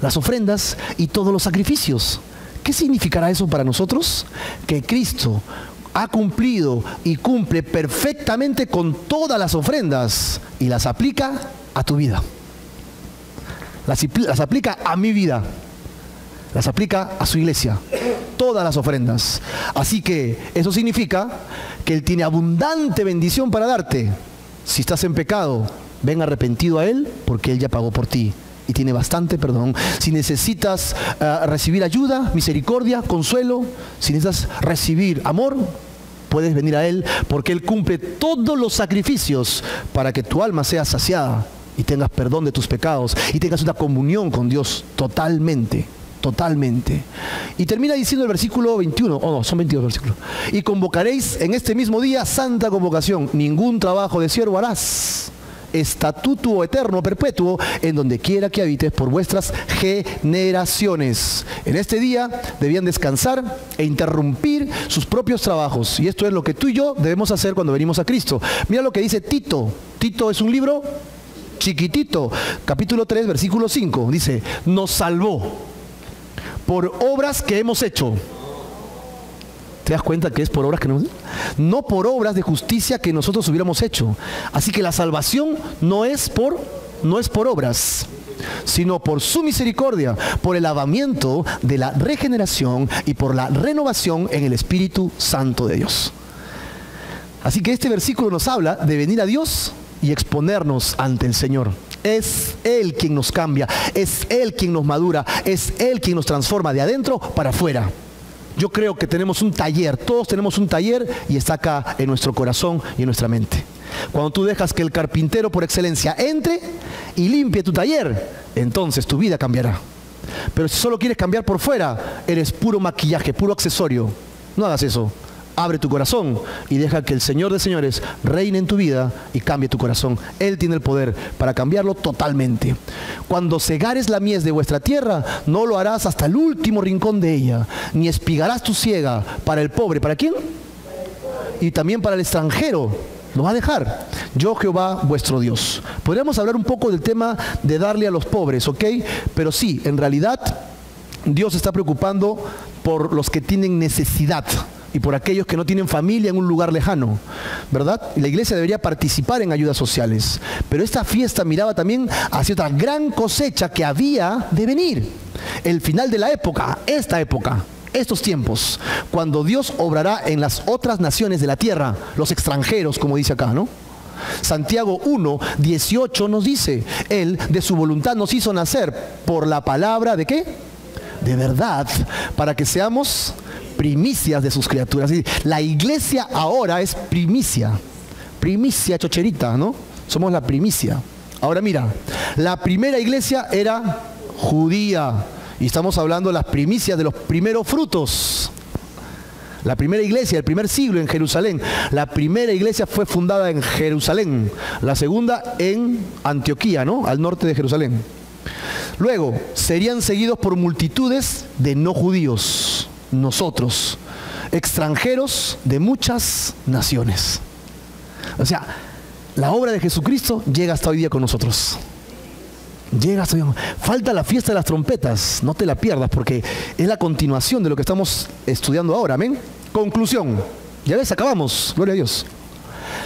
las ofrendas y todos los sacrificios. ¿Qué significará eso para nosotros? Que Cristo ha cumplido y cumple perfectamente con todas las ofrendas y las aplica a tu vida. Las aplica a mi vida. Las aplica a su iglesia. Todas las ofrendas. Así que eso significa que Él tiene abundante bendición para darte. Si estás en pecado, ven arrepentido a Él, porque Él ya pagó por ti y tiene bastante perdón. Si necesitas recibir ayuda, misericordia, consuelo, si necesitas recibir amor, puedes venir a Él, porque Él cumple todos los sacrificios para que tu alma sea saciada y tengas perdón de tus pecados y tengas una comunión con Dios totalmente. Totalmente. Y termina diciendo el versículo 21, no, son 22 versículos. Y convocaréis en este mismo día santa convocación. Ningún trabajo de siervo harás. Estatuto eterno, perpetuo, en donde quiera que habites por vuestras generaciones. En este día debían descansar e interrumpir sus propios trabajos. Y esto es lo que tú y yo debemos hacer cuando venimos a Cristo. Mira lo que dice Tito. Tito es un libro chiquitito. Capítulo 3, versículo 5. Dice, nos salvó por obras que hemos hecho. ¿Te das cuenta que es por obras que no? No por obras de justicia que nosotros hubiéramos hecho. Así que la salvación no es por obras, sino por su misericordia, por el lavamiento de la regeneración y por la renovación en el Espíritu Santo de Dios. Así que este versículo nos habla de venir a Dios y exponernos ante el Señor. Es Él quien nos cambia, es Él quien nos madura, es Él quien nos transforma de adentro para afuera. Yo creo que tenemos un taller, todos tenemos un taller y está acá en nuestro corazón y en nuestra mente. Cuando tú dejas que el carpintero por excelencia entre y limpie tu taller, entonces tu vida cambiará. Pero si solo quieres cambiar por fuera, eres puro maquillaje, puro accesorio. No hagas eso. Abre tu corazón y deja que el Señor de señores reine en tu vida y cambie tu corazón. Él tiene el poder para cambiarlo totalmente. Cuando segares la mies de vuestra tierra, no lo harás hasta el último rincón de ella, ni espigarás tu siega para el pobre. ¿Para quién? Y también para el extranjero. Lo va a dejar. Yo, Jehová, vuestro Dios. Podríamos hablar un poco del tema de darle a los pobres, ¿ok? Pero sí, en realidad, Dios se está preocupando por los que tienen necesidad y por aquellos que no tienen familia en un lugar lejano, ¿verdad? Y la iglesia debería participar en ayudas sociales. Pero esta fiesta miraba también hacia otra gran cosecha que había de venir. El final de la época, esta época, estos tiempos, cuando Dios obrará en las otras naciones de la tierra, los extranjeros, como dice acá, ¿no? Santiago 1:18 nos dice, Él de su voluntad nos hizo nacer por la palabra, ¿de qué? De verdad, para que seamos primicias de sus criaturas. La iglesia ahora es primicia chocherita, ¿no? Somos la primicia. Ahora mira, la primera iglesia era judía y estamos hablando de las primicias de los primeros frutos. La primera iglesia, el primer siglo en Jerusalén. La primera iglesia fue fundada en Jerusalén, la segunda en Antioquía, ¿no? Al norte de Jerusalén. Luego serían seguidos por multitudes de no judíos. Nosotros, extranjeros de muchas naciones. O sea, la obra de Jesucristo llega hasta hoy día con nosotros. Llega hasta hoy día. Falta la fiesta de las trompetas, no te la pierdas porque es la continuación de lo que estamos estudiando ahora, amén. Conclusión, ya ves, acabamos, gloria a Dios.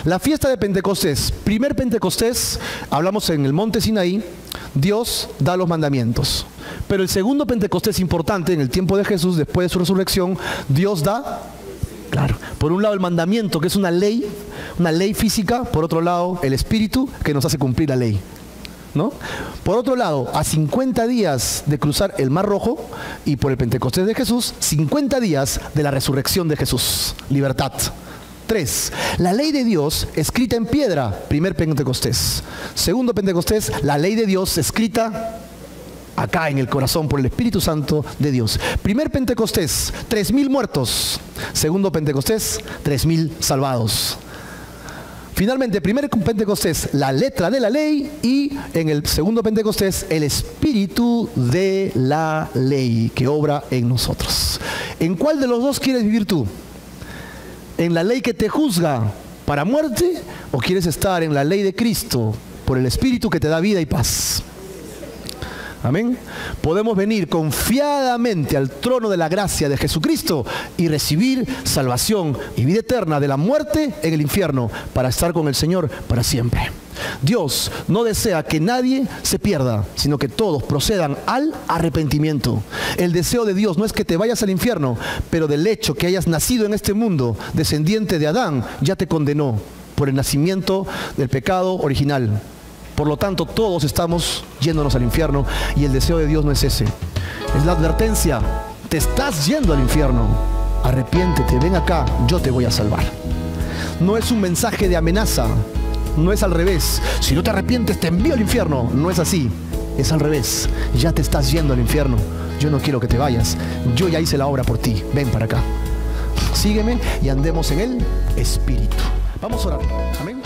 La fiesta de Pentecostés, primer Pentecostés, hablamos en el monte Sinaí, Dios da los mandamientos. Pero el segundo Pentecostés importante, en el tiempo de Jesús, después de su resurrección, Dios da, claro, por un lado el mandamiento, que es una ley física, por otro lado el Espíritu, que nos hace cumplir la ley, ¿no? Por otro lado, a 50 días de cruzar el Mar Rojo, y por el Pentecostés de Jesús, 50 días de la resurrección de Jesús, libertad. 3. La ley de Dios escrita en piedra, primer Pentecostés. Segundo Pentecostés, la ley de Dios escrita acá en el corazón por el Espíritu Santo de Dios. Primer Pentecostés, 3.000 muertos. Segundo Pentecostés, 3.000 salvados. Finalmente, primer Pentecostés, la letra de la ley, y en el segundo Pentecostés, el Espíritu de la ley que obra en nosotros. ¿En cuál de los dos quieres vivir tú? ¿En la ley que te juzga para muerte, o quieres estar en la ley de Cristo por el Espíritu que te da vida y paz? Amén. Podemos venir confiadamente al trono de la gracia de Jesucristo y recibir salvación y vida eterna de la muerte en el infierno, para estar con el Señor para siempre. Dios no desea que nadie se pierda, sino que todos procedan al arrepentimiento. El deseo de Dios no es que te vayas al infierno, pero del hecho que hayas nacido en este mundo, descendiente de Adán, ya te condenó por el nacimiento del pecado original. Por lo tanto, todos estamos yéndonos al infierno, y el deseo de Dios no es ese. Es la advertencia: te estás yendo al infierno, arrepiéntete, ven acá, yo te voy a salvar. No es un mensaje de amenaza, no es al revés: si no te arrepientes te envío al infierno. No es así, es al revés: ya te estás yendo al infierno, yo no quiero que te vayas, yo ya hice la obra por ti, ven para acá, sígueme y andemos en el Espíritu. Vamos a orar. Amén.